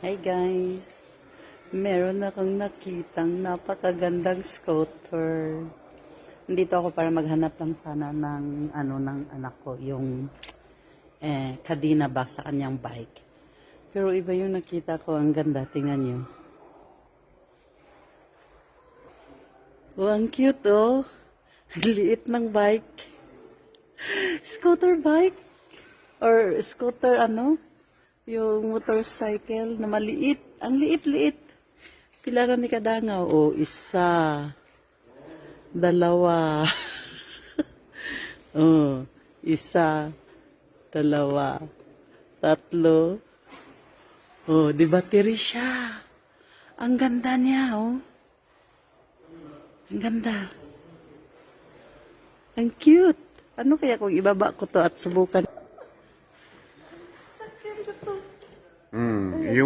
Hi guys! Meron akong nakitang napakagandang scooter. Nandito ako para maghanap lang sana ng ng anak ko, yung kadena ba sa kanyang bike. Pero iba yung nakita ko, ang ganda, tingnan nyo. Oh, ang cute oh! Ang liit ng bike. Scooter bike? Or scooter yung motorcycle na maliit. Ang liit-liit. Pila ni kadangaw? O, isa. Dalawa. Oh, isa. Dalawa. Tatlo. Oh, di battery siya. Ang ganda niya, oh. Ang ganda. Ang cute. Ano kaya kung ibaba ko to at subukan? You